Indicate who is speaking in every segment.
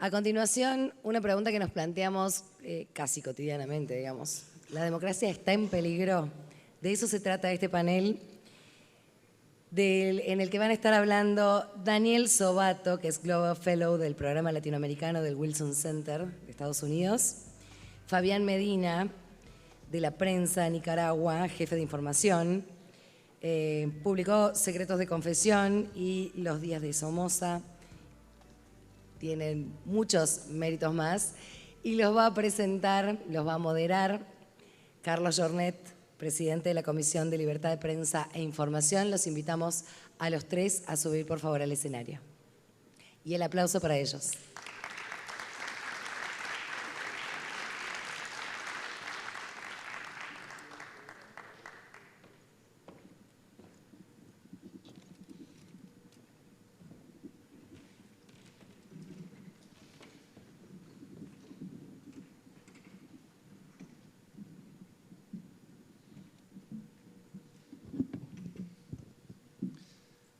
Speaker 1: A continuación, una pregunta que nos planteamos casi cotidianamente, digamos. ¿La democracia está en peligro? De eso se trata este panel, en el que van a estar hablando Daniel Sobato, que es Global Fellow del Programa Latinoamericano del Wilson Center de Estados Unidos, Fabián Medina, de la Prensa Nicaragua, jefe de información, publicó Secretos de Confesión y Los Días de Somoza. Tienen muchos méritos más y los va a presentar, los va a moderar Carlos Jornet, presidente de la Comisión de Libertad de Prensa e Información. Los invitamos a los tres a subir, por favor, al escenario. Y el aplauso para ellos.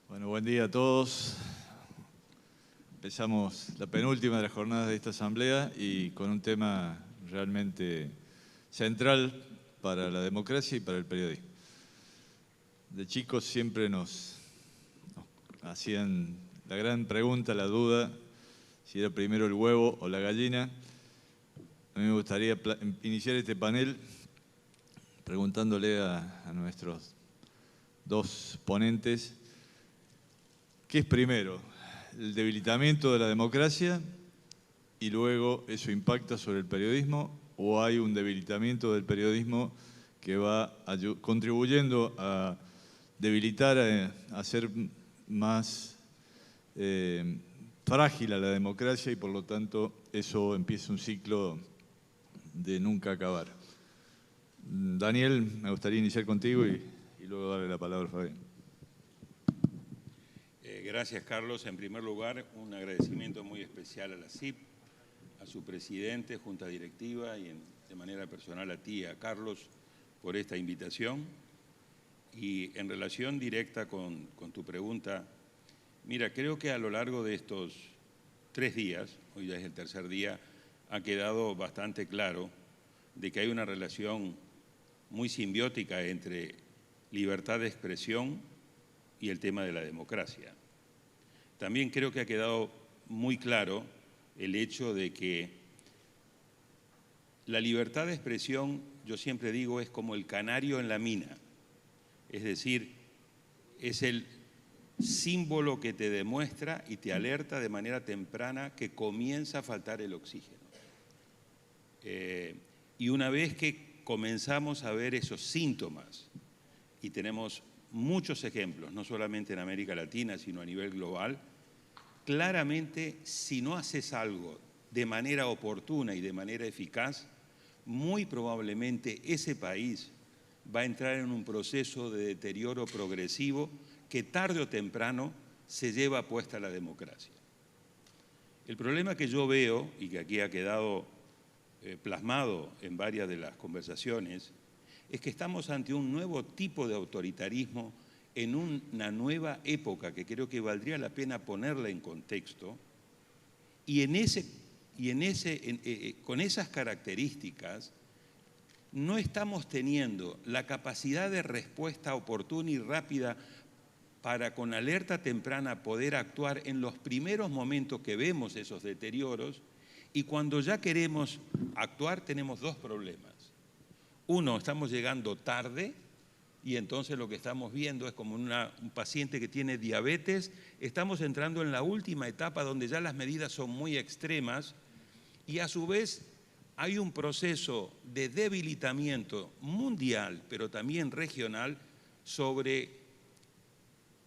Speaker 2: Bueno, buen día a todos. Empezamos la penúltima de las jornadas de esta asamblea y con un tema realmente central para la democracia y para el periodismo. De chicos siempre nos hacían la gran pregunta, la duda, si era primero el huevo o la gallina. A mí me gustaría iniciar este panel preguntándole a nuestros dos ponentes, ¿qué es primero? ¿El debilitamiento de la democracia y luego eso impacta sobre el periodismo? ¿O hay un debilitamiento del periodismo que va contribuyendo a debilitar, a hacer más frágil a la democracia y por lo tanto eso empieza un ciclo de nunca acabar? Daniel, me gustaría iniciar contigo y luego darle la palabra a Fabián.
Speaker 3: Gracias, Carlos. En primer lugar, un agradecimiento muy especial a la CIP, a su presidente, junta directiva y de manera personal a ti y a Carlos por esta invitación. Y en relación directa con tu pregunta, mira, creo que a lo largo de estos 3 días, hoy ya es el tercer día, ha quedado bastante claro de que hay una relación muy simbiótica entre libertad de expresión y el tema de la democracia. También creo que ha quedado muy claro el hecho de que la libertad de expresión, yo siempre digo, es como el canario en la mina. Es decir, es el símbolo que te demuestra y te alerta de manera temprana que comienza a faltar el oxígeno. Y una vez que comenzamos a ver esos síntomas, y tenemos muchos ejemplos, no solamente en América Latina, sino a nivel global, claramente, si no haces algo de manera oportuna y de manera eficaz, muy probablemente ese país va a entrar en un proceso de deterioro progresivo que tarde o temprano se lleva puesta la democracia. El problema que yo veo, y que aquí ha quedado plasmado en varias de las conversaciones, es que estamos ante un nuevo tipo de autoritarismo en una nueva época que creo que valdría la pena ponerla en contexto, y con esas características no estamos teniendo la capacidad de respuesta oportuna y rápida para con alerta temprana poder actuar en los primeros momentos que vemos esos deterioros, y cuando ya queremos actuar tenemos 2 problemas. Uno, estamos llegando tarde, y entonces lo que estamos viendo es como un paciente que tiene diabetes. Estamos entrando en la última etapa donde ya las medidas son muy extremas y a su vez hay un proceso de debilitamiento mundial, pero también regional, sobre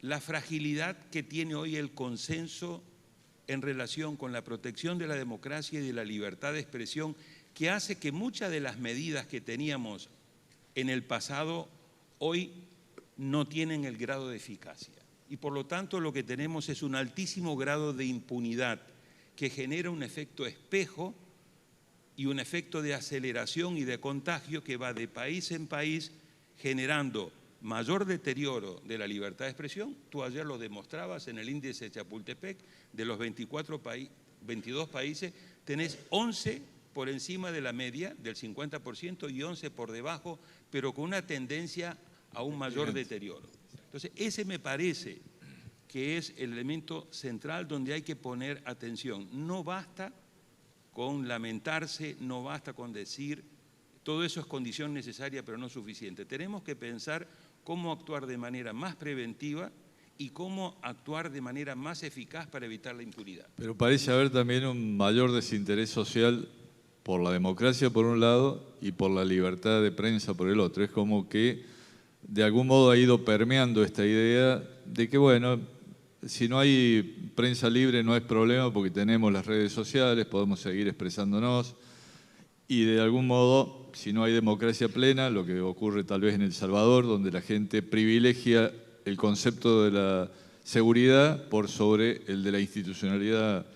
Speaker 3: la fragilidad que tiene hoy el consenso en relación con la protección de la democracia y de la libertad de expresión, que hace que muchas de las medidas que teníamos en el pasado hoy no tienen el grado de eficacia. Y por lo tanto lo que tenemos es un altísimo grado de impunidad que genera un efecto espejo y un efecto de aceleración y de contagio que va de país en país generando mayor deterioro de la libertad de expresión. Tú ayer lo demostrabas en el índice de Chapultepec, de los 24 22 países, tenés 11 por encima de la media del 50% y 11 por debajo, pero con una tendencia a un mayor deterioro. Entonces, ese me parece que es el elemento central donde hay que poner atención. No basta con lamentarse, no basta con decir, todo eso es condición necesaria pero no suficiente. Tenemos que pensar cómo actuar de manera más preventiva y cómo actuar de manera más eficaz para evitar la impunidad.
Speaker 2: Pero parece haber también un mayor desinterés social por la democracia por un lado y por la libertad de prensa por el otro. Es como que de algún modo ha ido permeando esta idea de que, bueno, si no hay prensa libre no es problema porque tenemos las redes sociales, podemos seguir expresándonos y de algún modo, si no hay democracia plena, lo que ocurre tal vez en El Salvador, donde la gente privilegia el concepto de la seguridad por sobre el de la institucionalidad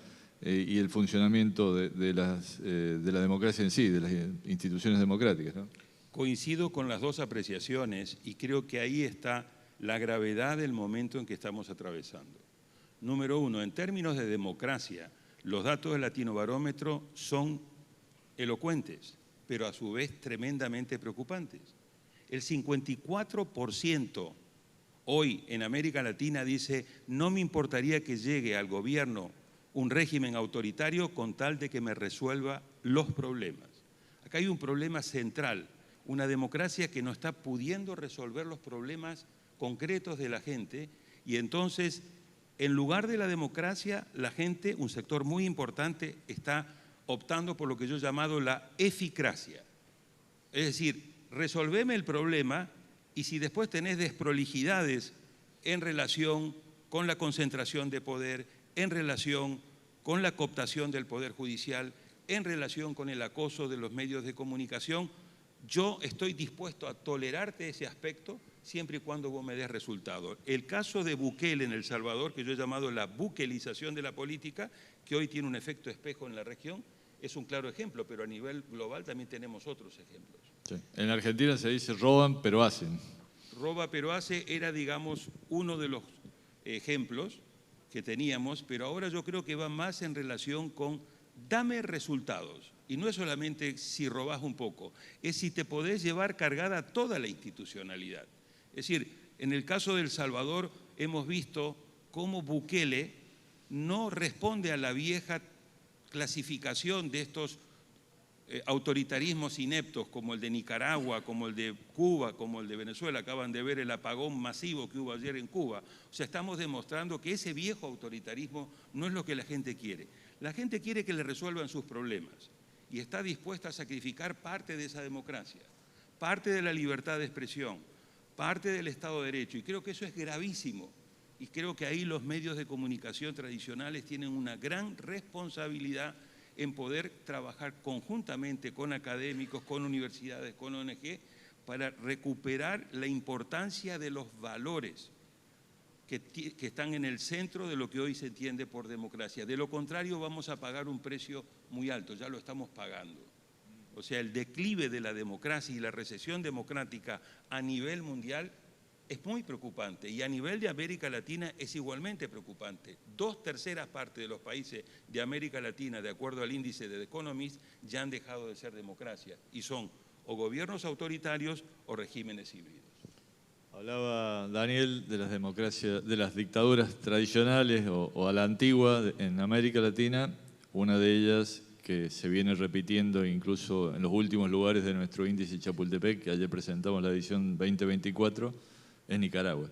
Speaker 2: y el funcionamiento de la democracia en sí, de las instituciones democráticas, ¿no?
Speaker 3: Coincido con las dos apreciaciones y creo que ahí está la gravedad del momento en que estamos atravesando. Número uno, en términos de democracia, los datos del Latinobarómetro son elocuentes, pero a su vez tremendamente preocupantes. El 54% hoy en América Latina dice, no me importaría que llegue al gobierno un régimen autoritario con tal de que me resuelva los problemas. Acá hay un problema central, una democracia que no está pudiendo resolver los problemas concretos de la gente y entonces, en lugar de la democracia, la gente, un sector muy importante, está optando por lo que yo he llamado la eficracia. Es decir, resolveme el problema y si después tenés desprolijidades en relación con la concentración de poder, en relación con la cooptación del Poder Judicial, en relación con el acoso de los medios de comunicación, yo estoy dispuesto a tolerarte ese aspecto siempre y cuando vos me des resultados. El caso de Bukele en El Salvador, que yo he llamado la bukelización de la política, que hoy tiene un efecto espejo en la región, es un claro ejemplo, pero a nivel global también tenemos otros ejemplos.
Speaker 2: Sí. En Argentina se dice roban pero hacen.
Speaker 3: Roba pero hace era, digamos, uno de los ejemplos que teníamos, pero ahora yo creo que va más en relación con dame resultados. Y no es solamente si robás un poco, es si te podés llevar cargada toda la institucionalidad. Es decir, en el caso de El Salvador hemos visto cómo Bukele no responde a la vieja clasificación de estos autoritarismos ineptos como el de Nicaragua, como el de Cuba, como el de Venezuela. Acaban de ver el apagón masivo que hubo ayer en Cuba. O sea, estamos demostrando que ese viejo autoritarismo no es lo que la gente quiere. La gente quiere que le resuelvan sus problemas y está dispuesta a sacrificar parte de esa democracia, parte de la libertad de expresión, parte del Estado de Derecho. Y creo que eso es gravísimo. Y creo que ahí los medios de comunicación tradicionales tienen una gran responsabilidad en poder trabajar conjuntamente con académicos, con universidades, con ONG, para recuperar la importancia de los valores que están en el centro de lo que hoy se entiende por democracia. De lo contrario, vamos a pagar un precio muy alto, ya lo estamos pagando. O sea, el declive de la democracia y la recesión democrática a nivel mundial es muy preocupante y a nivel de América Latina es igualmente preocupante. 2/3 partes de los países de América Latina, de acuerdo al índice de The Economist, ya han dejado de ser democracia y son o gobiernos autoritarios o regímenes híbridos.
Speaker 2: Hablaba Daniel de las democracias, de las dictaduras tradicionales o a la antigua en América Latina, una de ellas que se viene repitiendo incluso en los últimos lugares de nuestro índice Chapultepec, que ayer presentamos la edición 2024, es Nicaragua.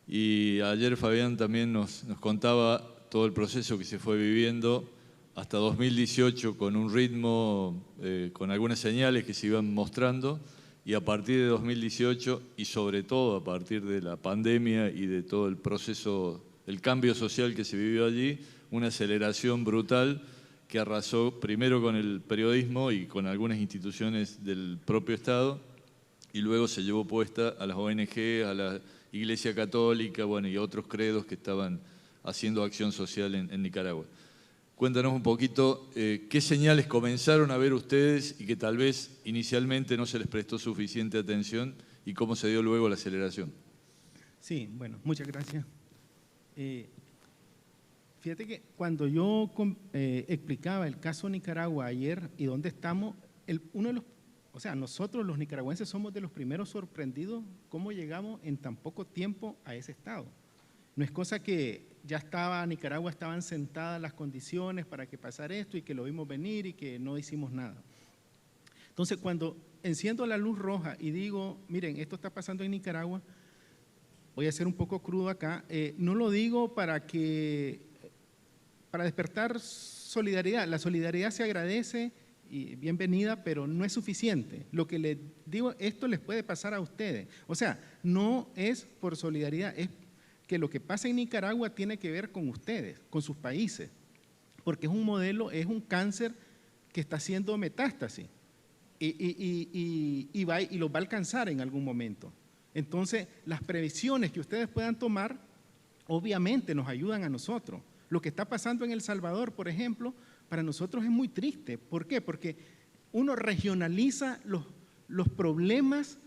Speaker 2: Y ayer Fabián también nos contaba todo el proceso que se fue viviendo hasta 2018 con un ritmo, con algunas señales que se iban mostrando, y a partir de 2018 y sobre todo a partir de la pandemia y de todo el proceso, el cambio social que se vivió allí, una aceleración brutal que arrasó primero con el periodismo y con algunas instituciones del propio Estado, y luego se llevó puesta a las ONG, a la Iglesia Católica, bueno, y otros credos que estaban haciendo acción social en Nicaragua. Cuéntanos un poquito qué señales comenzaron a ver ustedes y que tal vez inicialmente no se les prestó suficiente atención y cómo se dio luego la aceleración.
Speaker 4: Sí, bueno, muchas gracias. Fíjate que cuando yo explicaba el caso Nicaragua ayer y dónde estamos, nosotros los nicaragüenses somos de los primeros sorprendidos cómo llegamos en tan poco tiempo a ese estado. No es cosa que Nicaragua estaban sentadas las condiciones para que pasara esto y que lo vimos venir y que no hicimos nada. Entonces, cuando enciendo la luz roja y digo, miren, esto está pasando en Nicaragua, voy a ser un poco crudo acá, no lo digo para despertar solidaridad. La solidaridad se agradece y bienvenida, pero no es suficiente. Lo que les digo, esto les puede pasar a ustedes. O sea, no es por solidaridad, es que lo que pasa en Nicaragua tiene que ver con ustedes, con sus países, porque es un modelo, es un cáncer que está haciendo metástasis y los va a alcanzar en algún momento. Entonces, las previsiones que ustedes puedan tomar, obviamente nos ayudan a nosotros. Lo que está pasando en El Salvador, por ejemplo, para nosotros es muy triste. ¿Por qué? Porque uno regionaliza los problemas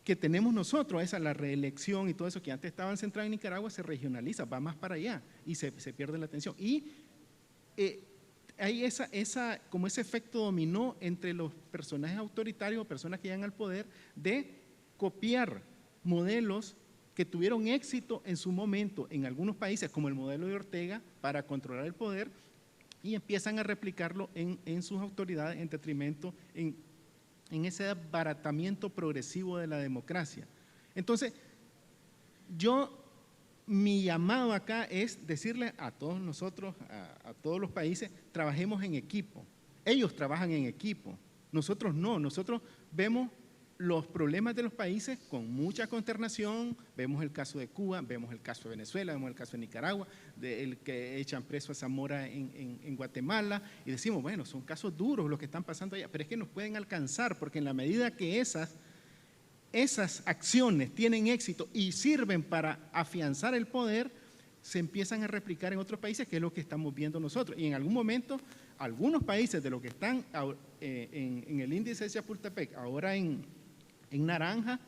Speaker 4: que tenemos nosotros, esa la reelección y todo eso que antes estaban centrados en Nicaragua, se regionaliza, va más para allá y se pierde la atención. Y hay como ese efecto dominó entre los personajes autoritarios, personas que llegan al poder, de copiar modelos que tuvieron éxito en su momento en algunos países, como el modelo de Ortega, para controlar el poder, y empiezan a replicarlo en sus autoridades en detrimento, en ese abaratamiento progresivo de la democracia. Entonces, mi llamado acá es decirle a todos nosotros, a todos los países, trabajemos en equipo. Ellos trabajan en equipo, nosotros no, nosotros vemos los problemas de los países con mucha consternación, vemos el caso de Cuba, vemos el caso de Venezuela, vemos el caso de Nicaragua, el que echan preso a Zamora en Guatemala, y decimos, bueno, son casos duros los que están pasando allá, pero es que nos pueden alcanzar, porque en la medida que esas acciones tienen éxito y sirven para afianzar el poder, se empiezan a replicar en otros países, que es lo que estamos viendo nosotros. Y en algún momento, algunos países de los que están en el índice de Chapultepec, ahora en naranja,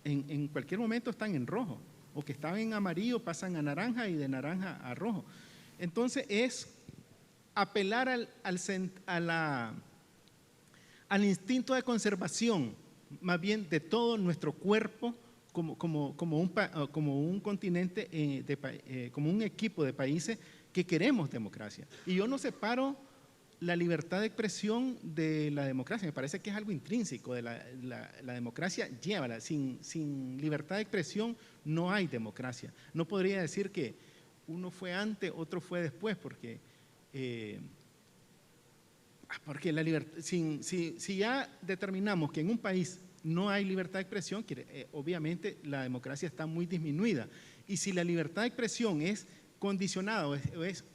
Speaker 4: en cualquier momento están en rojo, o que estaban en amarillo pasan a naranja y de naranja a rojo. Entonces es apelar al instinto de conservación, más bien de todo nuestro cuerpo como un continente, como un equipo de países que queremos democracia. Y yo no separo la libertad de expresión de la democracia, me parece que es algo intrínseco de la democracia, llévala, sin libertad de expresión no hay democracia. No podría decir que uno fue antes, otro fue después, porque la libertad, si ya determinamos que en un país no hay libertad de expresión, obviamente la democracia está muy disminuida. Y si la libertad de expresión es condicionada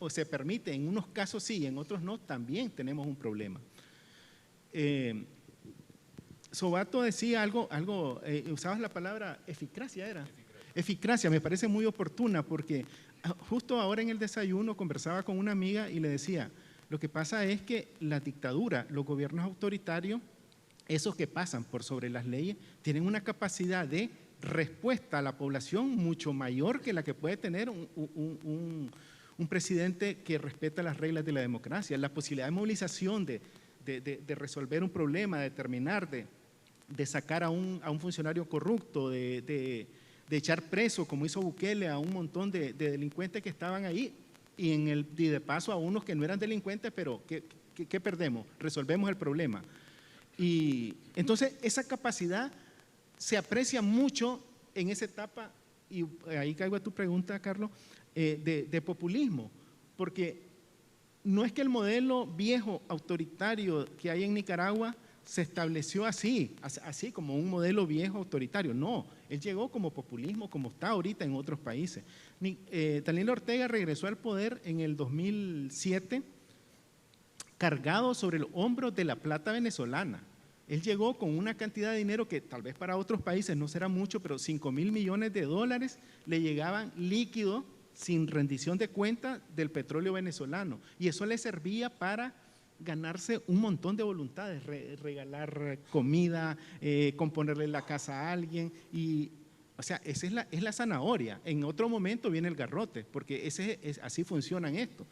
Speaker 4: o se permite, en unos casos sí y en otros no, también tenemos un problema. Sobato decía algo usabas la palabra eficacia, ¿era? Eficacia, me parece muy oportuna, porque justo ahora en el desayuno conversaba con una amiga y le decía, lo que pasa es que la dictadura, los gobiernos autoritarios, esos que pasan por sobre las leyes, tienen una capacidad de respuesta a la población mucho mayor que la que puede tener un presidente que respeta las reglas de la democracia. La posibilidad de movilización, de resolver un problema, de terminar, de sacar a un funcionario corrupto, de echar preso, como hizo Bukele, a un montón de delincuentes que estaban ahí, y de paso a unos que no eran delincuentes, pero ¿qué perdemos? Resolvemos el problema. Y entonces esa capacidad se aprecia mucho en esa etapa, y ahí caigo a tu pregunta, Carlos, de populismo, porque no es que el modelo viejo autoritario que hay en Nicaragua se estableció así como un modelo viejo autoritario, no, él llegó como populismo, como está ahorita en otros países. Daniel Ortega regresó al poder en el 2007 cargado sobre los hombros de la plata venezolana. Él llegó con una cantidad de dinero que tal vez para otros países no será mucho, pero 5.000 millones de dólares le llegaban líquido, sin rendición de cuenta, del petróleo venezolano. Y eso le servía para ganarse un montón de voluntades, regalar comida, componerle la casa a alguien. Y O sea, esa es la zanahoria. En otro momento viene el garrote, porque así funcionan esto.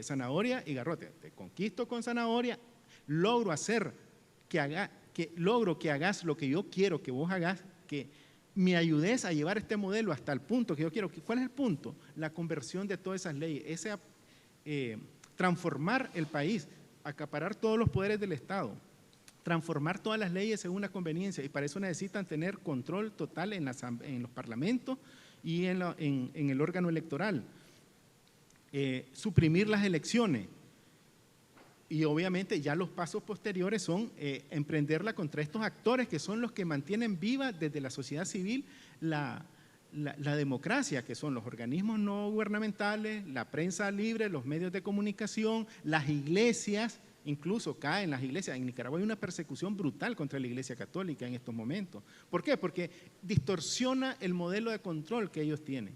Speaker 4: Zanahoria y garrote. Te conquisto con zanahoria, logro que hagas lo que yo quiero que vos hagas, que me ayudes a llevar este modelo hasta el punto que yo quiero. ¿Cuál es el punto? La conversión de todas esas leyes, transformar el país, acaparar todos los poderes del Estado, transformar todas las leyes según una conveniencia, y para eso necesitan tener control total en los parlamentos y en el órgano electoral, suprimir las elecciones, y obviamente ya los pasos posteriores son emprenderla contra estos actores que son los que mantienen viva desde la sociedad civil la democracia, que son los organismos no gubernamentales, la prensa libre, los medios de comunicación, las iglesias. Incluso caen las iglesias. En Nicaragua hay una persecución brutal contra la Iglesia Católica en estos momentos. ¿Por qué? Porque distorsiona el modelo de control que ellos tienen.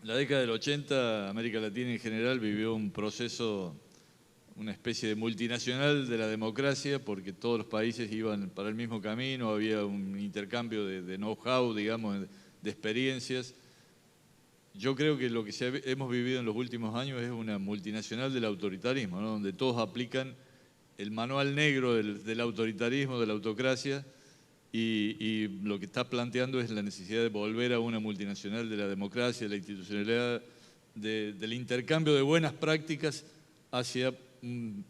Speaker 2: La década del 80, América Latina en general vivió un proceso, una especie de multinacional de la democracia, porque todos los países iban para el mismo camino, había un intercambio de know-how, digamos, de experiencias. Yo creo que lo que hemos vivido en los últimos años es una multinacional del autoritarismo, ¿no? Donde todos aplican el manual negro del autoritarismo, de la autocracia, y lo que está planteando es la necesidad de volver a una multinacional de la democracia, de la institucionalidad, del intercambio de buenas prácticas hacia un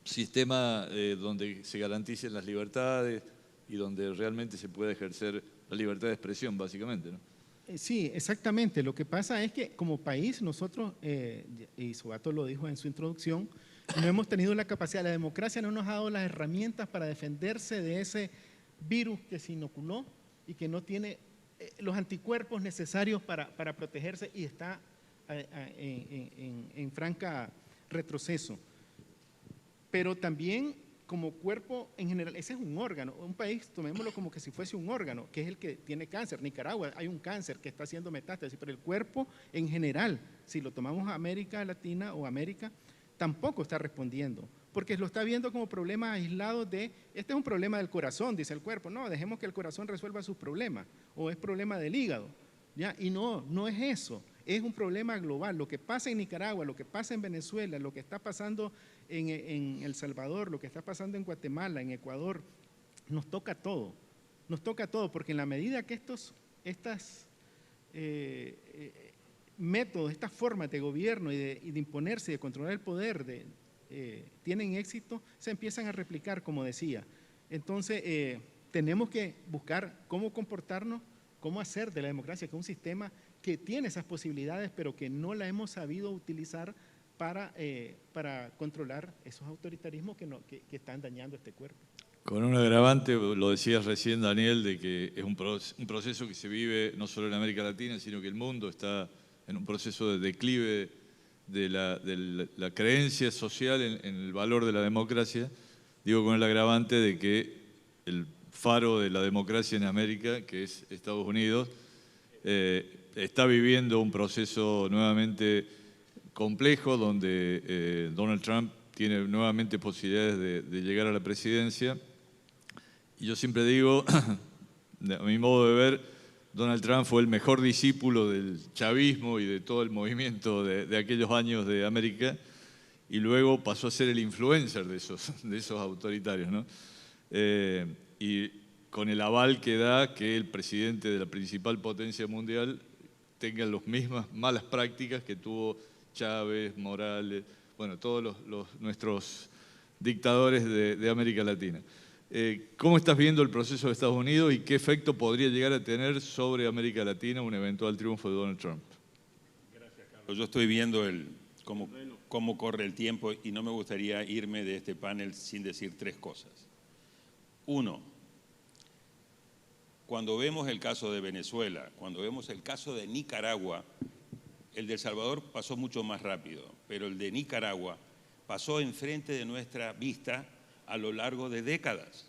Speaker 2: sistema donde se garanticen las libertades y donde realmente se pueda ejercer la libertad de expresión, básicamente, ¿no?
Speaker 4: Sí, exactamente. Lo que pasa es que como país nosotros, y Sobato lo dijo en su introducción, no hemos tenido la capacidad, la democracia no nos ha dado las herramientas para defenderse de ese virus que se inoculó y que no tiene los anticuerpos necesarios para protegerse y está en franca retroceso. Pero también como cuerpo en general, ese es un órgano, un país, tomémoslo como que si fuese un órgano, que es el que tiene cáncer. Nicaragua hay un cáncer que está haciendo metástasis, pero el cuerpo en general, si lo tomamos a América Latina o América, tampoco está respondiendo, porque lo está viendo como problemas aislados este es un problema del corazón, dice el cuerpo. No, dejemos que el corazón resuelva sus problemas, o es problema del hígado, ¿ya? Y no es eso. Es un problema global. Lo que pasa en Nicaragua, lo que pasa en Venezuela, lo que está pasando en El Salvador, lo que está pasando en Guatemala, en Ecuador, nos toca todo. Nos toca todo, porque en la medida que estos métodos, estas formas de gobierno y de imponerse y de controlar el poder tienen éxito, se empiezan a replicar, como decía. Entonces, tenemos que buscar cómo comportarnos, cómo hacer de la democracia, que es un sistema que tiene esas posibilidades, pero que no la hemos sabido utilizar para controlar esos autoritarismos que están dañando este cuerpo.
Speaker 2: Con un agravante, lo decías recién, Daniel, de que es un proceso que se vive no solo en América Latina, sino que el mundo está en un proceso de declive de la creencia social en el valor de la democracia. Digo con el agravante de que el faro de la democracia en América, que es Estados Unidos, está viviendo un proceso nuevamente complejo donde Donald Trump tiene nuevamente posibilidades de llegar a la presidencia. Y yo siempre digo, a mi modo de ver, Donald Trump fue el mejor discípulo del chavismo y de todo el movimiento de aquellos años de América, y luego pasó a ser el influencer de esos autoritarios, ¿no? Y con el aval que da que el presidente de la principal potencia mundial tenga las mismas malas prácticas que tuvo Chávez, Morales, bueno, todos nuestros dictadores de América Latina. ¿Cómo estás viendo el proceso de Estados Unidos y qué efecto podría llegar a tener sobre América Latina un eventual triunfo de Donald Trump?
Speaker 3: Gracias, Carlos. Yo estoy viendo cómo corre el tiempo y no me gustaría irme de este panel sin decir tres cosas. Uno, cuando vemos el caso de Venezuela, cuando vemos el caso de Nicaragua, el de El Salvador pasó mucho más rápido, pero el de Nicaragua pasó enfrente de nuestra vista a lo largo de décadas.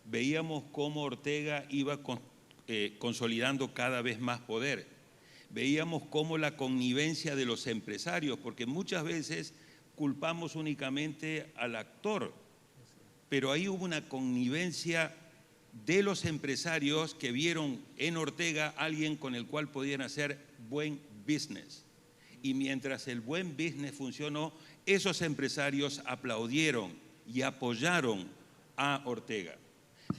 Speaker 3: Veíamos cómo Ortega iba consolidando cada vez más poder. Veíamos cómo la connivencia de los empresarios, porque muchas veces culpamos únicamente al actor, pero ahí hubo una connivencia de los empresarios que vieron en Ortega alguien con el cual podían hacer buen business. Y mientras el buen business funcionó, esos empresarios aplaudieron y apoyaron a Ortega.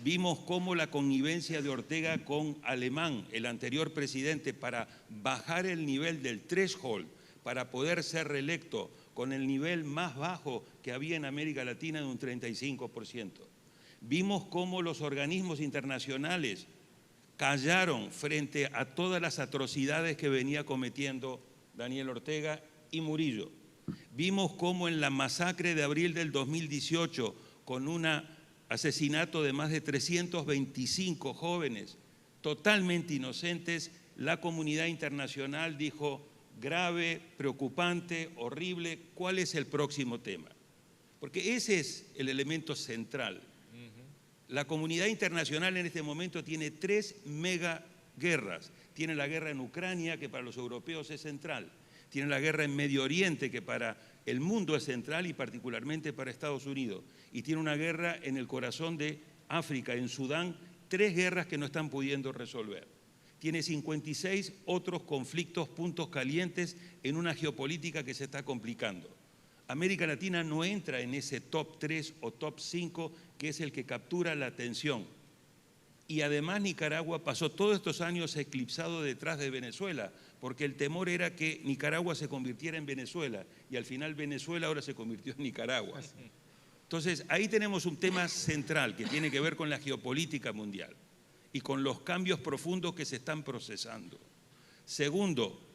Speaker 3: Vimos cómo la connivencia de Ortega con Alemán, el anterior presidente, para bajar el nivel del threshold, para poder ser reelecto con el nivel más bajo que había en América Latina de un 35%. Vimos cómo los organismos internacionales callaron frente a todas las atrocidades que venía cometiendo Daniel Ortega y Murillo. Vimos cómo en la masacre de abril del 2018, con un asesinato de más de 325 jóvenes totalmente inocentes, la comunidad internacional dijo: grave, preocupante, horrible, ¿cuál es el próximo tema? Porque ese es el elemento central. La comunidad internacional en este momento tiene 3 megaguerras. Tiene la guerra en Ucrania, que para los europeos es central. Tiene la guerra en Medio Oriente, que para el mundo es central y particularmente para Estados Unidos. Y tiene una guerra en el corazón de África, en Sudán, 3 guerras que no están pudiendo resolver. Tiene 56 otros conflictos, puntos calientes en una geopolítica que se está complicando. América Latina no entra en ese top 3 o top 5 que es el que captura la atención. Y además Nicaragua pasó todos estos años eclipsado detrás de Venezuela, porque el temor era que Nicaragua se convirtiera en Venezuela y al final Venezuela ahora se convirtió en Nicaragua. Entonces ahí tenemos un tema central que tiene que ver con la geopolítica mundial y con los cambios profundos que se están procesando. Segundo,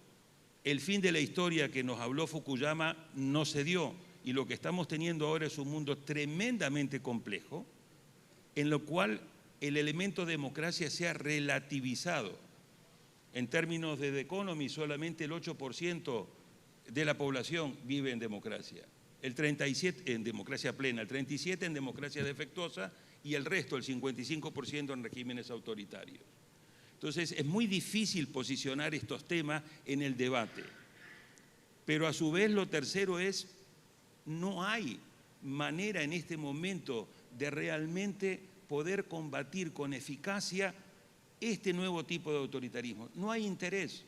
Speaker 3: el fin de la historia que nos habló Fukuyama no se dio y lo que estamos teniendo ahora es un mundo tremendamente complejo en lo cual el elemento democracia se ha relativizado. En términos de The Economist, solamente el 8% de la población vive en democracia, el 37% en democracia plena, el 37% en democracia defectuosa y el resto, el 55%, en regímenes autoritarios. Entonces, es muy difícil posicionar estos temas en el debate. Pero a su vez, lo tercero es, no hay manera en este momento de realmente poder combatir con eficacia este nuevo tipo de autoritarismo. No hay interés.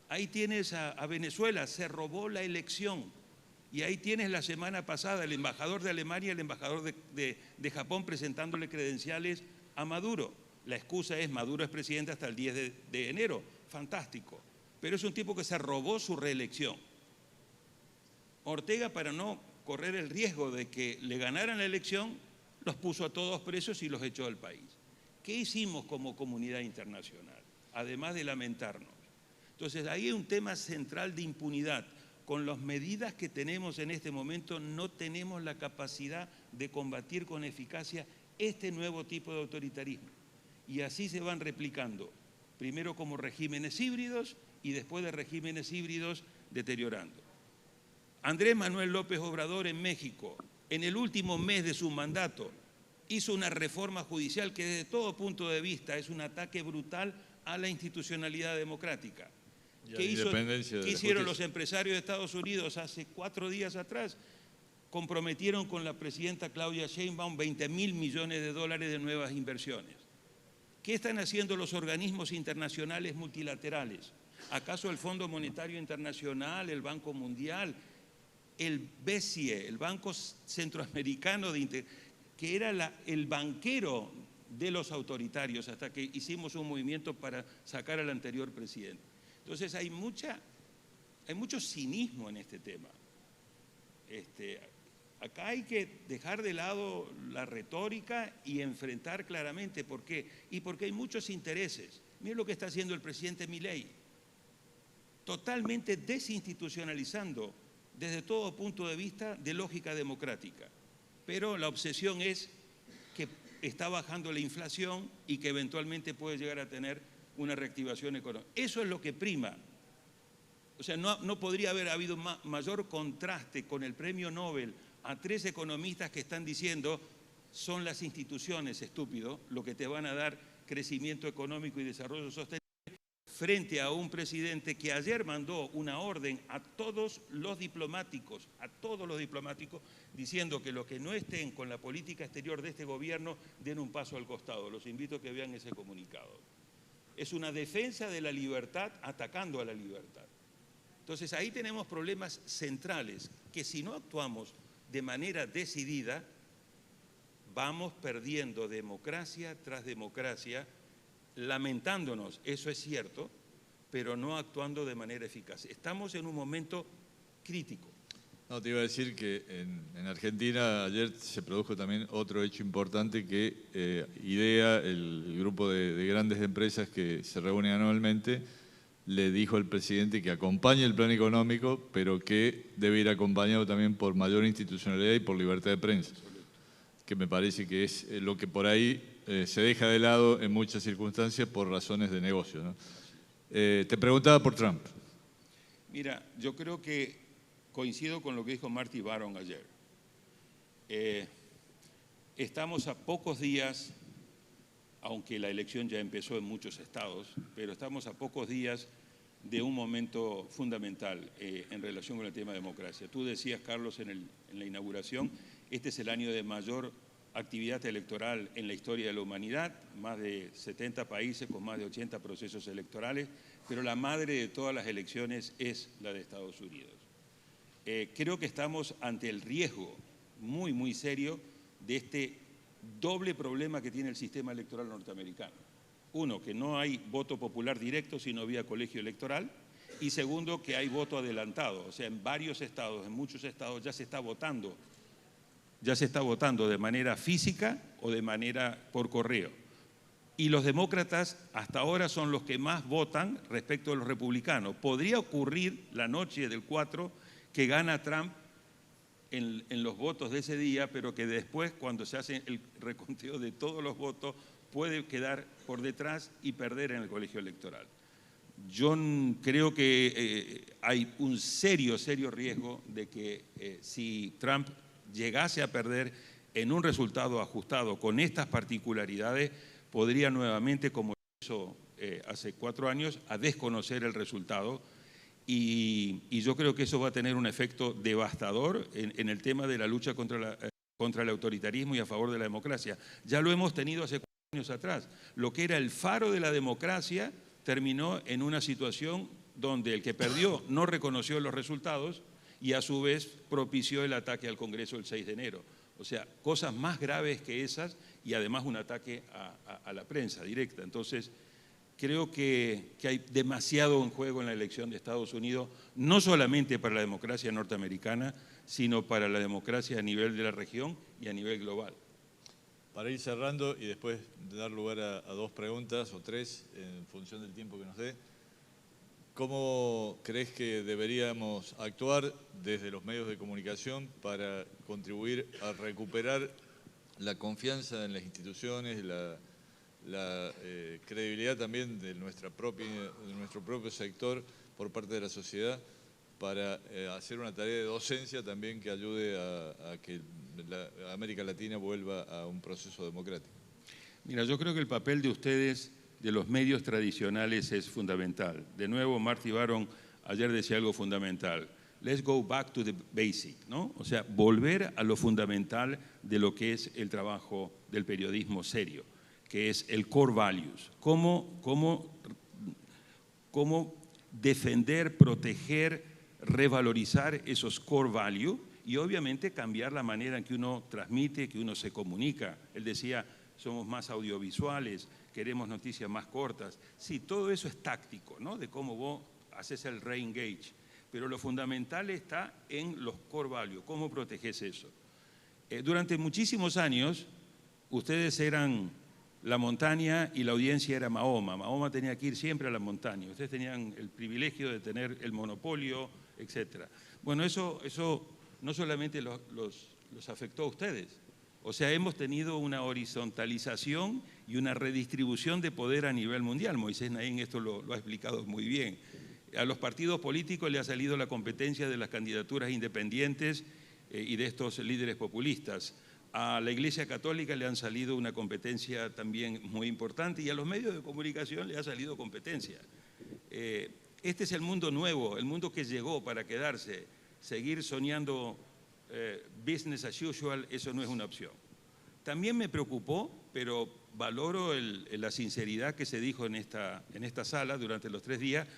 Speaker 3: Ahí tienes a Venezuela, se robó la elección. Y ahí tienes la semana pasada el embajador de Alemania y el embajador de Japón presentándole credenciales a Maduro. La excusa es: Maduro es presidente hasta el 10 de enero. Fantástico. Pero es un tipo que se robó su reelección. Ortega, para no correr el riesgo de que le ganaran la elección, los puso a todos presos y los echó del país. ¿Qué hicimos como comunidad internacional? Además de lamentarnos. Entonces, ahí hay un tema central de impunidad. Con las medidas que tenemos en este momento, no tenemos la capacidad de combatir con eficacia este nuevo tipo de autoritarismo. Y así se van replicando, primero como regímenes híbridos y después de regímenes híbridos deteriorando. Andrés Manuel López Obrador en México, en el último mes de su mandato, hizo una reforma judicial que desde todo punto de vista es un ataque brutal a la institucionalidad democrática. ¿Qué hicieron los empresarios de Estados Unidos hace 4 días atrás? Comprometieron con la presidenta Claudia Sheinbaum $20.000 millones de nuevas inversiones. ¿Qué están haciendo los organismos internacionales multilaterales? ¿Acaso el Fondo Monetario Internacional, el Banco Mundial, el BCE, el Banco Centroamericano, que era el banquero de los autoritarios hasta que hicimos un movimiento para sacar al anterior presidente? Entonces hay mucho cinismo en este tema. Acá hay que dejar de lado la retórica y enfrentar claramente por qué. Y porque hay muchos intereses. Miren lo que está haciendo el presidente Milei. Totalmente desinstitucionalizando desde todo punto de vista de lógica democrática. Pero la obsesión es que está bajando la inflación y que eventualmente puede llegar a tener una reactivación económica. Eso es lo que prima. O sea, no podría haber habido mayor contraste con el premio Nobel a 3 economistas que están diciendo: son las instituciones, estúpido, lo que te van a dar crecimiento económico y desarrollo sostenible, frente a un presidente que ayer mandó una orden a todos los diplomáticos, diciendo que los que no estén con la política exterior de este gobierno den un paso al costado. Los invito a que vean ese comunicado. Es una defensa de la libertad atacando a la libertad. Entonces ahí tenemos problemas centrales que si no actuamos de manera decidida, vamos perdiendo democracia tras democracia, lamentándonos, eso es cierto, pero no actuando de manera eficaz. Estamos en un momento crítico.
Speaker 2: No, te iba a decir que en Argentina ayer se produjo también otro hecho importante que IDEA, el grupo de grandes empresas que se reúnen anualmente, le dijo al presidente que acompañe el plan económico, pero que debe ir acompañado también por mayor institucionalidad y por libertad de prensa, que me parece que es lo que por ahí se deja de lado en muchas circunstancias por razones de negocio, ¿no? Te preguntaba por Trump.
Speaker 3: Mira, yo creo que coincido con lo que dijo Marty Baron ayer. Estamos a pocos días, aunque la elección ya empezó en muchos estados, pero estamos a pocos días de un momento fundamental en relación con el tema de democracia. Tú decías, Carlos, en la inauguración, este es el año de mayor actividad electoral en la historia de la humanidad, más de 70 países con más de 80 procesos electorales, pero la madre de todas las elecciones es la de Estados Unidos. Creo que estamos ante el riesgo muy, muy serio de este doble problema que tiene el sistema electoral norteamericano. Uno, que no hay voto popular directo, sino vía colegio electoral. Y segundo, que hay voto adelantado. O sea, en varios estados, en muchos estados ya se está votando de manera física o de manera por correo. Y los demócratas hasta ahora son los que más votan respecto a los republicanos. Podría ocurrir la noche del 4 que gana Trump en los votos de ese día, pero que después, cuando se hace el reconteo de todos los votos, puede quedar por detrás y perder en el colegio electoral. Yo creo que hay un serio riesgo de que si Trump llegase a perder en un resultado ajustado con estas particularidades, podría nuevamente, como hizo hace 4 años, a desconocer el resultado. Y yo creo que eso va a tener un efecto devastador en el tema de la lucha contra el autoritarismo y a favor de la democracia. Ya lo hemos tenido hace 4 años atrás. Lo que era el faro de la democracia terminó en una situación donde el que perdió no reconoció los resultados y a su vez propició el ataque al Congreso el 6 de enero. O sea, cosas más graves que esas y además un ataque a la prensa directa. Entonces, creo que hay demasiado en juego en la elección de Estados Unidos, no solamente para la democracia norteamericana, sino para la democracia a nivel de la región y a nivel global.
Speaker 2: Para ir cerrando y después dar lugar a 2 preguntas o 3 en función del tiempo que nos dé, ¿cómo crees que deberíamos actuar desde los medios de comunicación para contribuir a recuperar la confianza en las instituciones, la credibilidad también de nuestro propio sector por parte de la sociedad para hacer una tarea de docencia también que ayude a que América Latina vuelva a un proceso democrático?
Speaker 3: Mira, yo creo que el papel de ustedes, de los medios tradicionales, es fundamental. De nuevo, Marty Baron ayer decía algo fundamental. Let's go back to the basic, ¿no? O sea, volver a lo fundamental de lo que es el trabajo del periodismo serio, que es el core values. Cómo defender, proteger, revalorizar esos core values y obviamente cambiar la manera en que uno transmite, que uno se comunica. Él decía, somos más audiovisuales, queremos noticias más cortas. Sí, todo eso es táctico, ¿no? De cómo vos haces el re-engage. Pero lo fundamental está en los core values, cómo proteges eso. Durante muchísimos años, ustedes eran la montaña y la audiencia era Mahoma. Mahoma tenía que ir siempre a la montaña. Ustedes tenían el privilegio de tener el monopolio, etc. Bueno, eso no solamente los afectó a ustedes. O sea, hemos tenido una horizontalización y una redistribución de poder a nivel mundial. Moisés Naín esto lo ha explicado muy bien. A los partidos políticos le ha salido la competencia de las candidaturas independientes y de estos líderes populistas. A la Iglesia Católica le han salido una competencia también muy importante y a los medios de comunicación le ha salido competencia. Este es el mundo nuevo, el mundo que llegó para quedarse. Seguir soñando business as usual, eso no es una opción. También me preocupó, pero valoro la sinceridad que se dijo en esta sala durante los 3 días.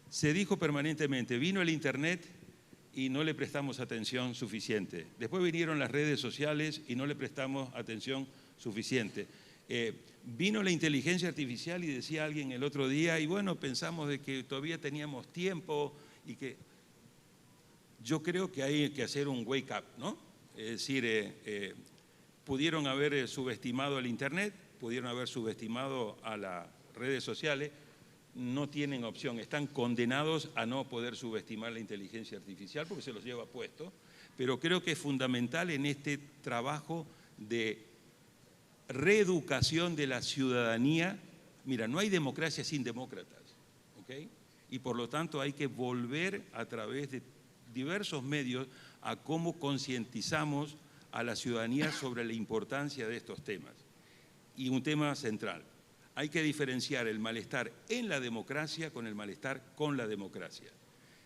Speaker 3: Se dijo permanentemente, vino el Internet y no le prestamos atención suficiente. Después vinieron las redes sociales y no le prestamos atención suficiente. Vino la inteligencia artificial y decía alguien el otro día, y bueno, pensamos de que todavía teníamos tiempo y que... Yo creo que hay que hacer un wake up, ¿no? Es decir, pudieron haber subestimado el Internet, pudieron haber subestimado a las redes sociales, no tienen opción, están condenados a no poder subestimar la inteligencia artificial porque se los lleva puesto, pero creo que es fundamental en este trabajo de reeducación de la ciudadanía. Mira, no hay democracia sin demócratas, ¿ok? Y por lo tanto hay que volver a través de diversos medios a cómo concientizamos a la ciudadanía sobre la importancia de estos temas. Y un tema central, hay que diferenciar el malestar en la democracia con el malestar con la democracia.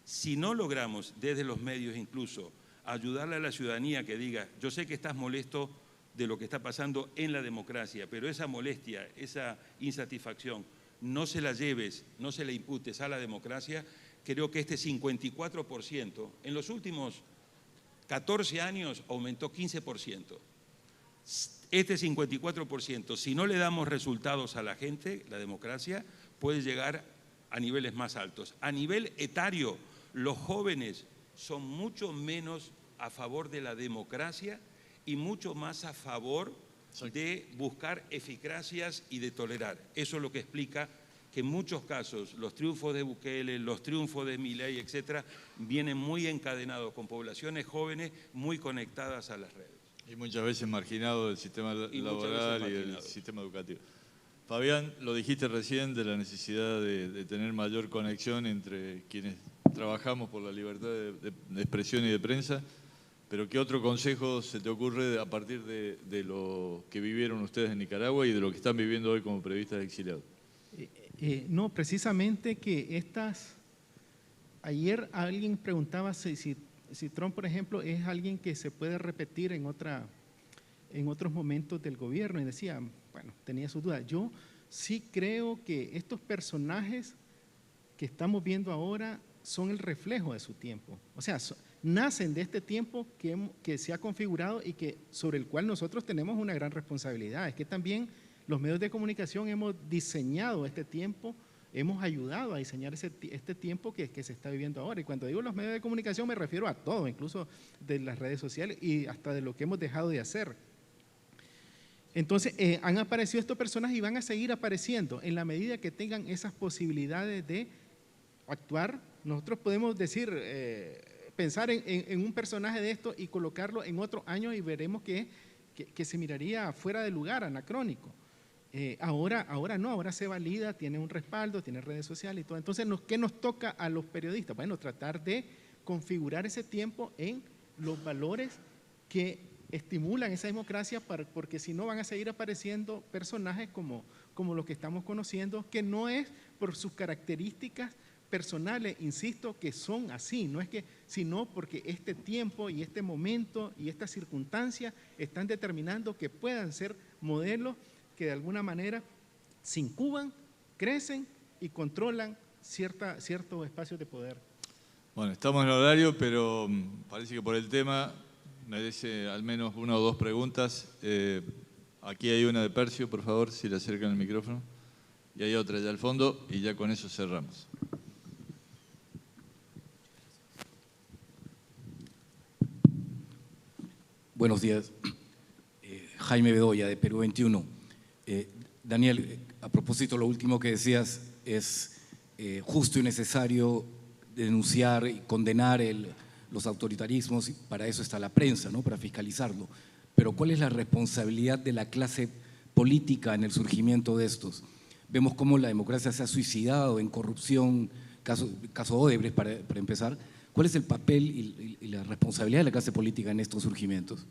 Speaker 3: Si no logramos desde los medios incluso ayudarle a la ciudadanía que diga, yo sé que estás molesto de lo que está pasando en la democracia, pero esa molestia, esa insatisfacción, no se la lleves, no se la imputes a la democracia. Creo que este 54% en los últimos 14 años aumentó 15%. Este 54%, si no le damos resultados a la gente, la democracia puede llegar a niveles más altos. A nivel etario, los jóvenes son mucho menos a favor de la democracia y mucho más a favor de buscar eficacias y de tolerar. Eso es lo que explica que en muchos casos los triunfos de Bukele, los triunfos de Milei, etcétera, vienen muy encadenados con poblaciones jóvenes muy conectadas a las redes.
Speaker 2: Y muchas veces marginados del sistema laboral y del sistema educativo. Fabián, lo dijiste recién de la necesidad de tener mayor conexión entre quienes trabajamos por la libertad de expresión y de prensa, pero ¿qué otro consejo se te ocurre a partir de lo que vivieron ustedes en Nicaragua y de lo que están viviendo hoy como periodistas exiliados?
Speaker 4: No, precisamente que ayer alguien preguntaba si Trump, por ejemplo, es alguien que se puede repetir en otros momentos del gobierno, y decía, bueno, tenía sus dudas. Yo sí creo que estos personajes que estamos viendo ahora son el reflejo de su tiempo, o sea, nacen de este tiempo que se ha configurado y sobre el cual nosotros tenemos una gran responsabilidad. Es que también los medios de comunicación hemos diseñado este tiempo, hemos ayudado a diseñar este tiempo que se está viviendo ahora. Y cuando digo los medios de comunicación me refiero a todo, incluso de las redes sociales y hasta de lo que hemos dejado de hacer. Entonces, han aparecido estos personajes y van a seguir apareciendo en la medida que tengan esas posibilidades de actuar. Nosotros podemos decir, pensar en un personaje de esto y colocarlo en otro año y veremos que se miraría fuera de lugar, anacrónico. Ahora no, ahora se valida, tiene un respaldo, tiene redes sociales y todo. Entonces, ¿qué nos toca a los periodistas? Bueno, tratar de configurar ese tiempo en los valores que estimulan esa democracia, porque si no van a seguir apareciendo personajes como los que estamos conociendo, que no es por sus características personales, insisto, que son así, no es que, sino porque este tiempo y este momento y estas circunstancias están determinando que puedan ser modelos que de alguna manera se incuban, crecen y controlan ciertos espacios de poder.
Speaker 2: Bueno, estamos en horario, pero parece que por el tema merece al menos 1 o 2 preguntas. Aquí hay una de Percio, por favor, si le acercan el micrófono. Y hay otra allá al fondo y ya con eso cerramos.
Speaker 5: Buenos días. Jaime Bedoya, de Perú 21. Daniel, a propósito, lo último que decías es justo y necesario denunciar y condenar los autoritarismos, y para eso está la prensa, ¿no? Para fiscalizarlo. Pero ¿cuál es la responsabilidad de la clase política en el surgimiento de estos? Vemos cómo la democracia se ha suicidado en corrupción, caso Odebrecht para empezar. ¿Cuál es el papel y la responsabilidad de la clase política en estos surgimientos?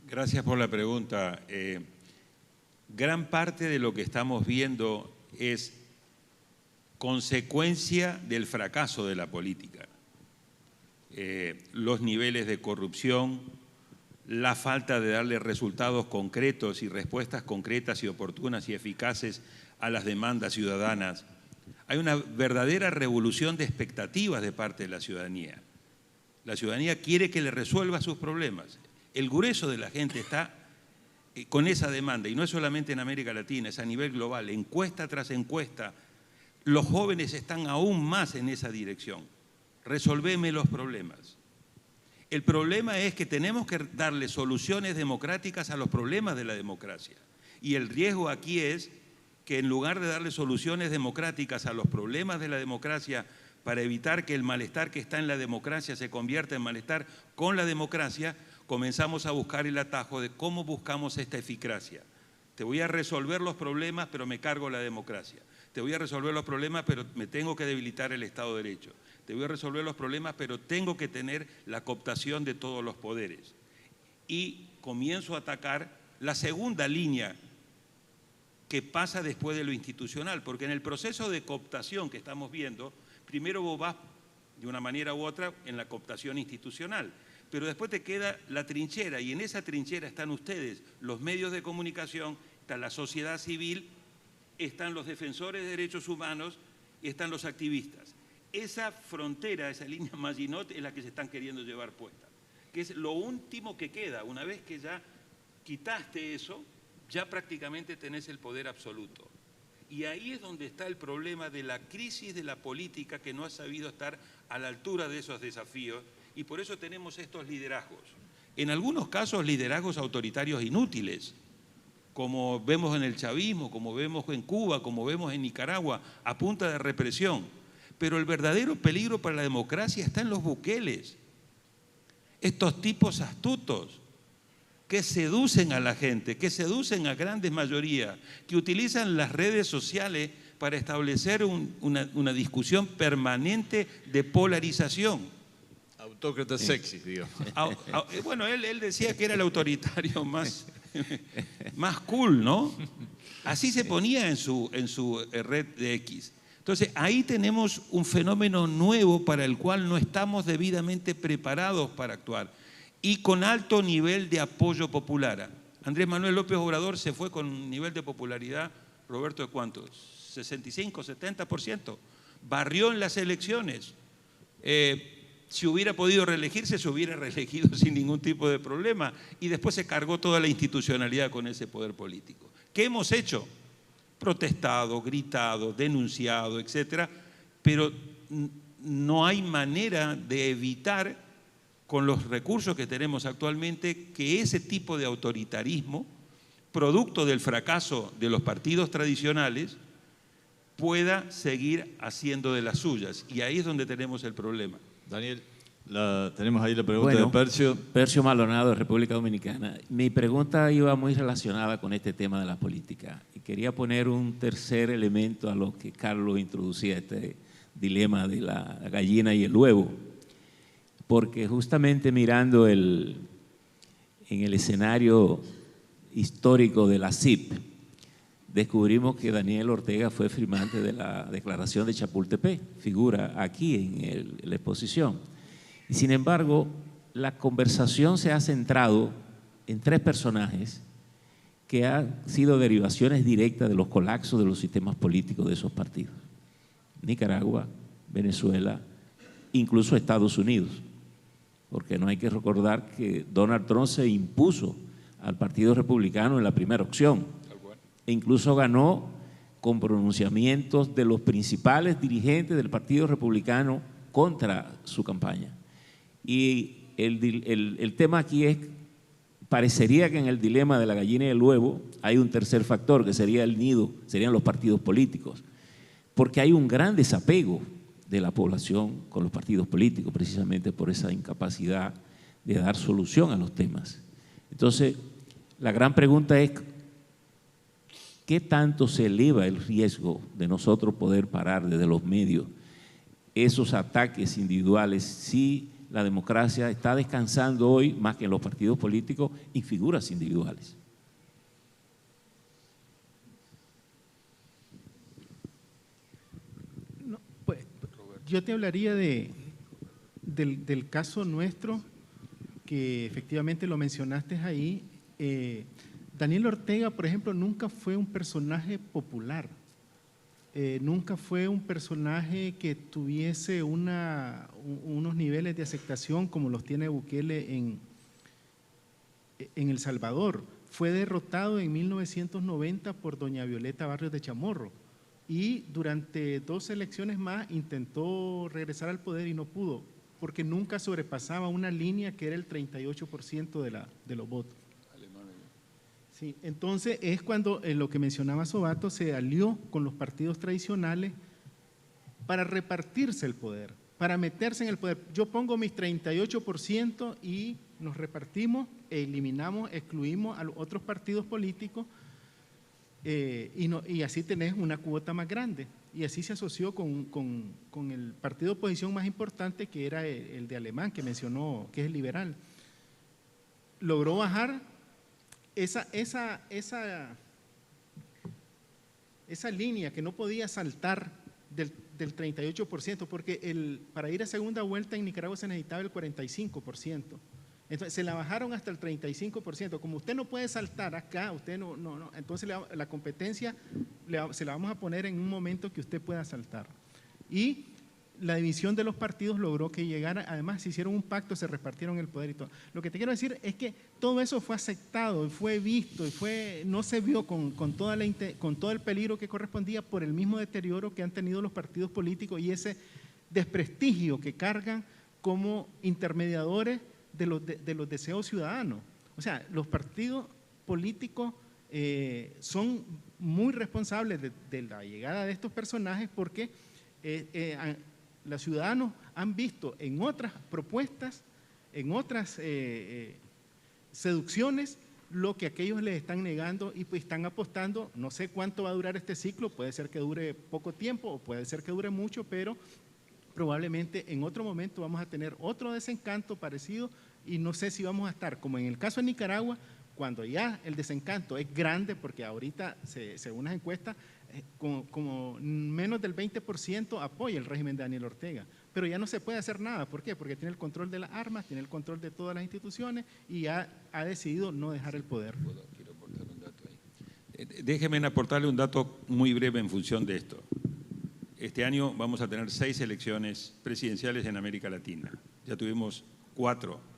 Speaker 3: Gracias por la pregunta. Gran parte de lo que estamos viendo es consecuencia del fracaso de la política. Los niveles de corrupción, la falta de darle resultados concretos y respuestas concretas y oportunas y eficaces a las demandas ciudadanas. Hay una verdadera revolución de expectativas de parte de la ciudadanía. La ciudadanía quiere que le resuelva sus problemas. El grueso de la gente está con esa demanda, y no es solamente en América Latina, es a nivel global, encuesta tras encuesta. Los jóvenes están aún más en esa dirección. Resolveme los problemas. El problema es que tenemos que darle soluciones democráticas a los problemas de la democracia. Y el riesgo aquí es que en lugar de darle soluciones democráticas a los problemas de la democracia para evitar que el malestar que está en la democracia se convierta en malestar con la democracia, comenzamos a buscar el atajo de cómo buscamos esta eficacia. Te voy a resolver los problemas, pero me cargo la democracia. Te voy a resolver los problemas, pero me tengo que debilitar el Estado de Derecho. Te voy a resolver los problemas, pero tengo que tener la cooptación de todos los poderes. Y comienzo a atacar la segunda línea que pasa después de lo institucional, porque en el proceso de cooptación que estamos viendo, primero vos vas de una manera u otra en la cooptación institucional, pero después te queda la trinchera, y en esa trinchera están ustedes, los medios de comunicación, está la sociedad civil, están los defensores de derechos humanos y están los activistas. Esa frontera, esa línea Maginot es la que se están queriendo llevar puesta, que es lo último que queda. Una vez que ya quitaste eso, ya prácticamente tenés el poder absoluto. Y ahí es donde está el problema de la crisis de la política, que no ha sabido estar a la altura de esos desafíos, y por eso tenemos estos liderazgos. En algunos casos liderazgos autoritarios inútiles, como vemos en el chavismo, como vemos en Cuba, como vemos en Nicaragua, a punta de represión. Pero el verdadero peligro para la democracia está en los buqueles. Estos tipos astutos que seducen a la gente, que seducen a grandes mayorías, que utilizan las redes sociales para establecer una discusión permanente de polarización.
Speaker 2: Autócratas sexy, digo.
Speaker 3: Bueno, él decía que era el autoritario más cool, ¿no? Así se ponía en su red de X. Entonces, ahí tenemos un fenómeno nuevo para el cual no estamos debidamente preparados para actuar y con alto nivel de apoyo popular. Andrés Manuel López Obrador se fue con un nivel de popularidad, Roberto, ¿de cuánto? 65, 70%. Barrió en las elecciones. Si hubiera podido reelegirse, se hubiera reelegido sin ningún tipo de problema, y después se cargó toda la institucionalidad con ese poder político. ¿Qué hemos hecho? Protestado, gritado, denunciado, etcétera, pero no hay manera de evitar, con los recursos que tenemos actualmente, que ese tipo de autoritarismo, producto del fracaso de los partidos tradicionales, pueda seguir haciendo de las suyas. Y ahí es donde tenemos el problema.
Speaker 2: Daniel, tenemos ahí la pregunta de Percio.
Speaker 6: Percio Maldonado, de República Dominicana. Mi pregunta iba muy relacionada con este tema de la política. Y quería poner un tercer elemento a lo que Carlos introducía, este dilema de la gallina y el huevo. Porque justamente mirando en el escenario histórico de la CIP, descubrimos que Daniel Ortega fue firmante de la Declaración de Chapultepec, figura aquí en la exposición. Y sin embargo, la conversación se ha centrado en tres personajes que han sido derivaciones directas de los colapsos de los sistemas políticos de esos partidos. Nicaragua, Venezuela, incluso Estados Unidos. Porque no hay que recordar que Donald Trump se impuso al Partido Republicano en la primera opción. E incluso ganó con pronunciamientos de los principales dirigentes del Partido Republicano contra su campaña. Y el tema aquí es, parecería que en el dilema de la gallina y el huevo hay un tercer factor, que sería el nido, serían los partidos políticos, porque hay un gran desapego de la población con los partidos políticos, precisamente por esa incapacidad de dar solución a los temas. Entonces, la gran pregunta es, ¿qué tanto se eleva el riesgo de nosotros poder parar desde los medios esos ataques individuales si la democracia está descansando hoy más que en los partidos políticos y figuras individuales?
Speaker 4: yo te hablaría del caso nuestro, que efectivamente lo mencionaste ahí. Daniel Ortega, por ejemplo, nunca fue un personaje popular. Nunca fue un personaje que tuviese unos niveles de aceptación como los tiene Bukele en El Salvador. Fue derrotado en 1990 por doña Violeta Barrios de Chamorro y durante 2 elecciones más intentó regresar al poder y no pudo, porque nunca sobrepasaba una línea que era el 38% de los votos. Sí, entonces es cuando lo que mencionaba Sobato se alió con los partidos tradicionales para repartirse el poder, para meterse en el poder. Yo pongo mis 38% y nos repartimos, eliminamos, excluimos a los otros partidos políticos y así tenés una cuota más grande. Y así se asoció con el partido de oposición más importante, que era el de Alemán, que mencionó, que es el liberal. Logró bajar esa línea que no podía saltar del 38%, porque para ir a segunda vuelta en Nicaragua se necesitaba el 45%. Entonces se la bajaron hasta el 35%. Como usted no puede saltar acá, usted no, entonces la competencia se la vamos a poner en un momento que usted pueda saltar. Y la división de los partidos logró que llegara, además se hicieron un pacto, se repartieron el poder y todo. Lo que te quiero decir es que todo eso fue aceptado y fue visto y no se vio con todo el peligro que correspondía por el mismo deterioro que han tenido los partidos políticos y ese desprestigio que cargan como intermediadores de los deseos ciudadanos. O sea, los partidos políticos son muy responsables de la llegada de estos personajes porque los ciudadanos han visto en otras propuestas, en otras seducciones, lo que aquellos les están negando y pues están apostando. No sé cuánto va a durar este ciclo, puede ser que dure poco tiempo o puede ser que dure mucho, pero probablemente en otro momento vamos a tener otro desencanto parecido y no sé si vamos a estar, como en el caso de Nicaragua, cuando ya el desencanto es grande, porque ahorita, según las encuestas, como menos del 20% apoya el régimen de Daniel Ortega, pero ya no se puede hacer nada. ¿Por qué? Porque tiene el control de las armas, tiene el control de todas las instituciones y ya ha decidido no dejar el poder.
Speaker 3: Quiero aportar un dato ahí. Déjeme aportarle un dato muy breve en función de esto. Este año vamos a tener 6 elecciones presidenciales en América Latina. Ya tuvimos 4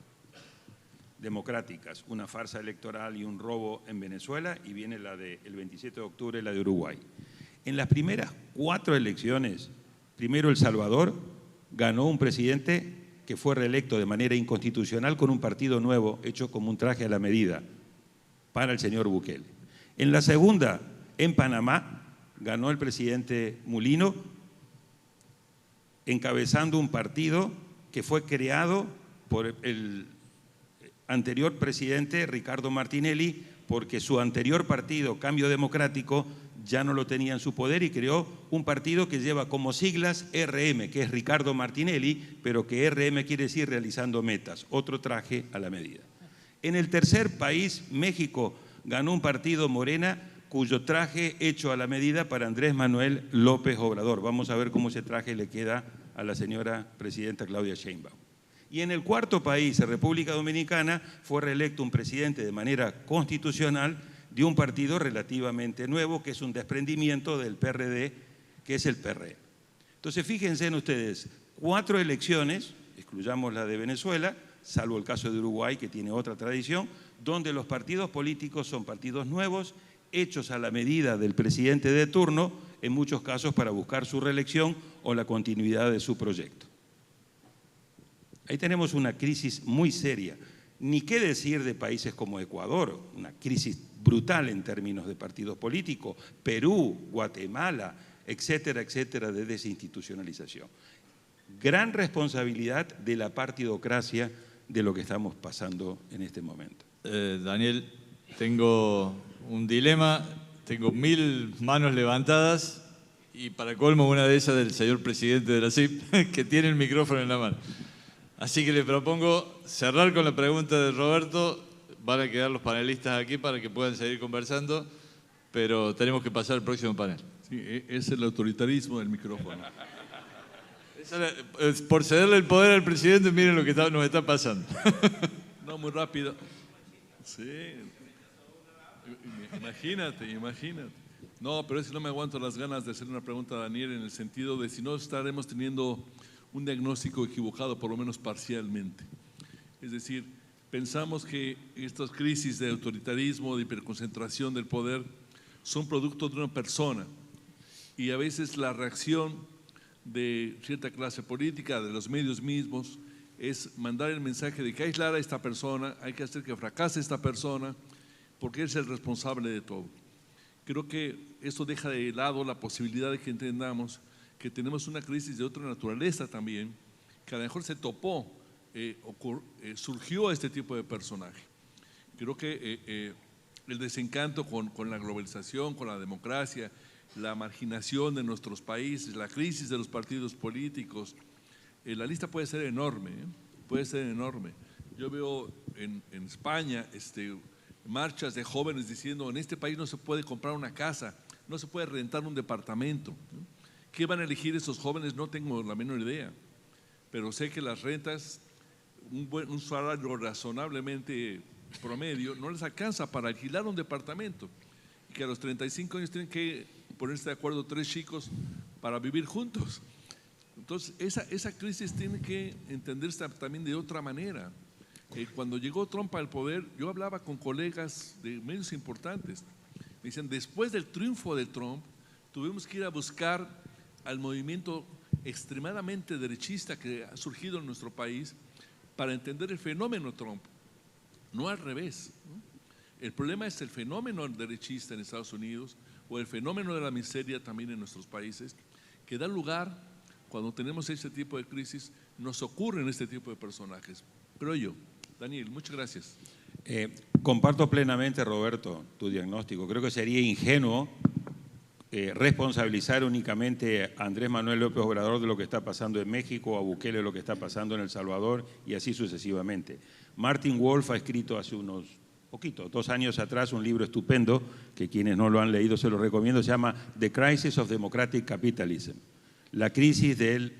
Speaker 3: democráticas, una farsa electoral y un robo en Venezuela, y viene la del 27 de octubre, la de Uruguay. En las primeras 4 elecciones, primero El Salvador ganó un presidente que fue reelecto de manera inconstitucional con un partido nuevo hecho como un traje a la medida para el señor Bukele. En la segunda, en Panamá, ganó el presidente Mulino, encabezando un partido que fue creado por el anterior presidente Ricardo Martinelli, porque su anterior partido, Cambio Democrático, ya no lo tenía en su poder y creó un partido que lleva como siglas RM, que es Ricardo Martinelli, pero que RM quiere decir realizando metas, otro traje a la medida. En el tercer país, México, ganó un partido Morena, cuyo traje hecho a la medida para Andrés Manuel López Obrador. Vamos a ver cómo ese traje le queda a la señora presidenta Claudia Sheinbaum. Y en el cuarto país, República Dominicana, fue reelecto un presidente de manera constitucional de un partido relativamente nuevo, que es un desprendimiento del PRD, que es el PRM. Entonces, fíjense en ustedes, 4 elecciones, excluyamos la de Venezuela, salvo el caso de Uruguay, que tiene otra tradición, donde los partidos políticos son partidos nuevos, hechos a la medida del presidente de turno, en muchos casos para buscar su reelección o la continuidad de su proyecto. Ahí tenemos una crisis muy seria. Ni qué decir de países como Ecuador, una crisis brutal en términos de partidos políticos, Perú, Guatemala, etcétera, etcétera, de desinstitucionalización. Gran responsabilidad de la partidocracia de lo que estamos pasando en este momento.
Speaker 2: Daniel, tengo un dilema, tengo 1000 manos levantadas y para colmo una de esas del señor presidente de la CIP, que tiene el micrófono en la mano. Así que le propongo cerrar con la pregunta de Roberto. Van a quedar los panelistas aquí para que puedan seguir conversando, pero tenemos que pasar al próximo panel.
Speaker 7: Sí, es el autoritarismo del micrófono.
Speaker 2: Por cederle el poder al presidente, miren lo que nos está pasando.
Speaker 7: No, muy rápido. Sí. Imagínate. No, pero es que no me aguanto las ganas de hacer una pregunta a Daniel en el sentido de si no estaremos teniendo un diagnóstico equivocado, por lo menos parcialmente. Es decir, pensamos que estas crisis de autoritarismo, de hiperconcentración del poder, son producto de una persona y a veces la reacción de cierta clase política, de los medios mismos, es mandar el mensaje de que hay que aislar a esta persona, hay que hacer que fracase esta persona, porque es el responsable de todo. Creo que esto deja de lado la posibilidad de que entendamos que tenemos una crisis de otra naturaleza también, que a lo mejor se topó, surgió este tipo de personaje. Creo que el desencanto con la globalización, con la democracia, la marginación de nuestros países, la crisis de los partidos políticos, la lista puede ser enorme, puede ser enorme. Yo veo en España marchas de jóvenes diciendo: en este país no se puede comprar una casa, no se puede rentar un departamento. ¿Qué van a elegir esos jóvenes? No tengo la menor idea, pero sé que las rentas, un salario razonablemente promedio, no les alcanza para alquilar un departamento, y que a los 35 años tienen que ponerse de acuerdo 3 chicos para vivir juntos. Entonces, esa crisis tiene que entenderse también de otra manera. Cuando llegó Trump al poder, yo hablaba con colegas de medios importantes. Me dicen: después del triunfo de Trump, tuvimos que ir a buscar al movimiento extremadamente derechista que ha surgido en nuestro país para entender el fenómeno Trump, no al revés, ¿no? El problema es el fenómeno derechista en Estados Unidos o el fenómeno de la miseria también en nuestros países, que da lugar, cuando tenemos este tipo de crisis, nos ocurren este tipo de personajes. Creo yo. Daniel, muchas gracias.
Speaker 3: Comparto plenamente, Roberto, tu diagnóstico. Creo que sería ingenuo responsabilizar únicamente a Andrés Manuel López Obrador de lo que está pasando en México, o a Bukele de lo que está pasando en El Salvador, y así sucesivamente. Martin Wolf ha escrito hace unos 2 años atrás un libro estupendo, que quienes no lo han leído se lo recomiendo, se llama The Crisis of Democratic Capitalism, la crisis del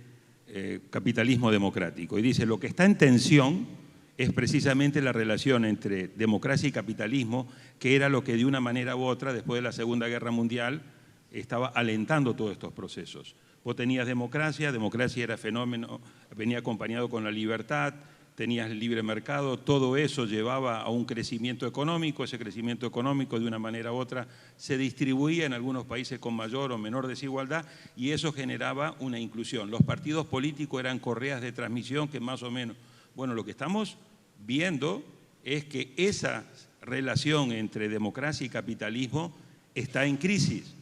Speaker 3: capitalismo democrático. Y dice: lo que está en tensión es precisamente la relación entre democracia y capitalismo, que era lo que de una manera u otra, después de la Segunda Guerra Mundial, estaba alentando todos estos procesos. Vos tenías democracia era fenómeno, venía acompañado con la libertad, tenías el libre mercado, todo eso llevaba a un crecimiento económico, ese crecimiento económico de una manera u otra se distribuía en algunos países con mayor o menor desigualdad, y eso generaba una inclusión. Los partidos políticos eran correas de transmisión que más o menos… Bueno, lo que estamos viendo es que esa relación entre democracia y capitalismo está en crisis,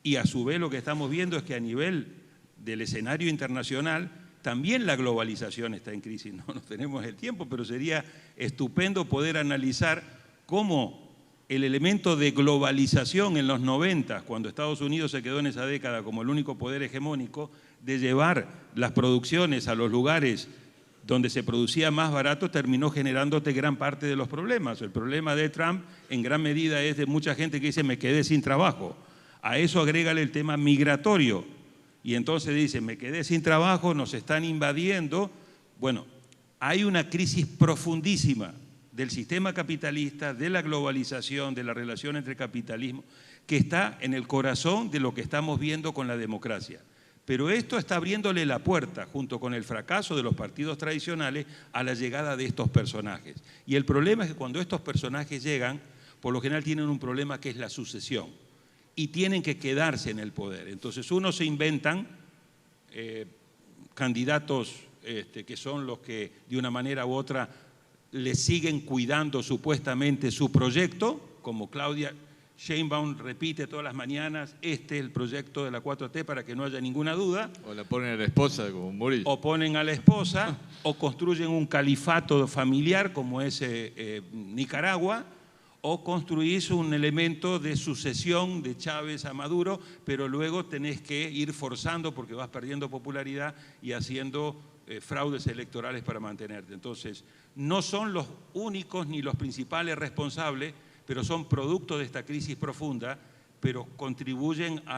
Speaker 3: y a su vez lo que estamos viendo es que a nivel del escenario internacional también la globalización está en crisis. No tenemos el tiempo, pero sería estupendo poder analizar cómo el elemento de globalización en los 90, cuando Estados Unidos se quedó en esa década como el único poder hegemónico, de llevar las producciones a los lugares donde se producía más barato, terminó generándote gran parte de los problemas. El problema de Trump en gran medida es de mucha gente que dice: me quedé sin trabajo. A eso agrégale el tema migratorio, y entonces dice: me quedé sin trabajo, nos están invadiendo. Bueno, hay una crisis profundísima del sistema capitalista, de la globalización, de la relación entre capitalismo, que está en el corazón de lo que estamos viendo con la democracia. Pero esto está abriéndole la puerta, junto con el fracaso de los partidos tradicionales, a la llegada de estos personajes. Y el problema es que cuando estos personajes llegan, por lo general tienen un problema que es la sucesión, y tienen que quedarse en el poder. Entonces unos se inventan candidatos que son los que de una manera u otra le siguen cuidando supuestamente su proyecto, como Claudia Sheinbaum repite todas las mañanas: este es el proyecto de la 4T, para que no haya ninguna duda.
Speaker 2: O la ponen a la esposa como Murillo.
Speaker 3: O ponen a la esposa, o construyen un califato familiar como es Nicaragua, o construís un elemento de sucesión de Chávez a Maduro, pero luego tenés que ir forzando porque vas perdiendo popularidad y haciendo fraudes electorales para mantenerte. Entonces, no son los únicos ni los principales responsables, pero son producto de esta crisis profunda, pero contribuyen a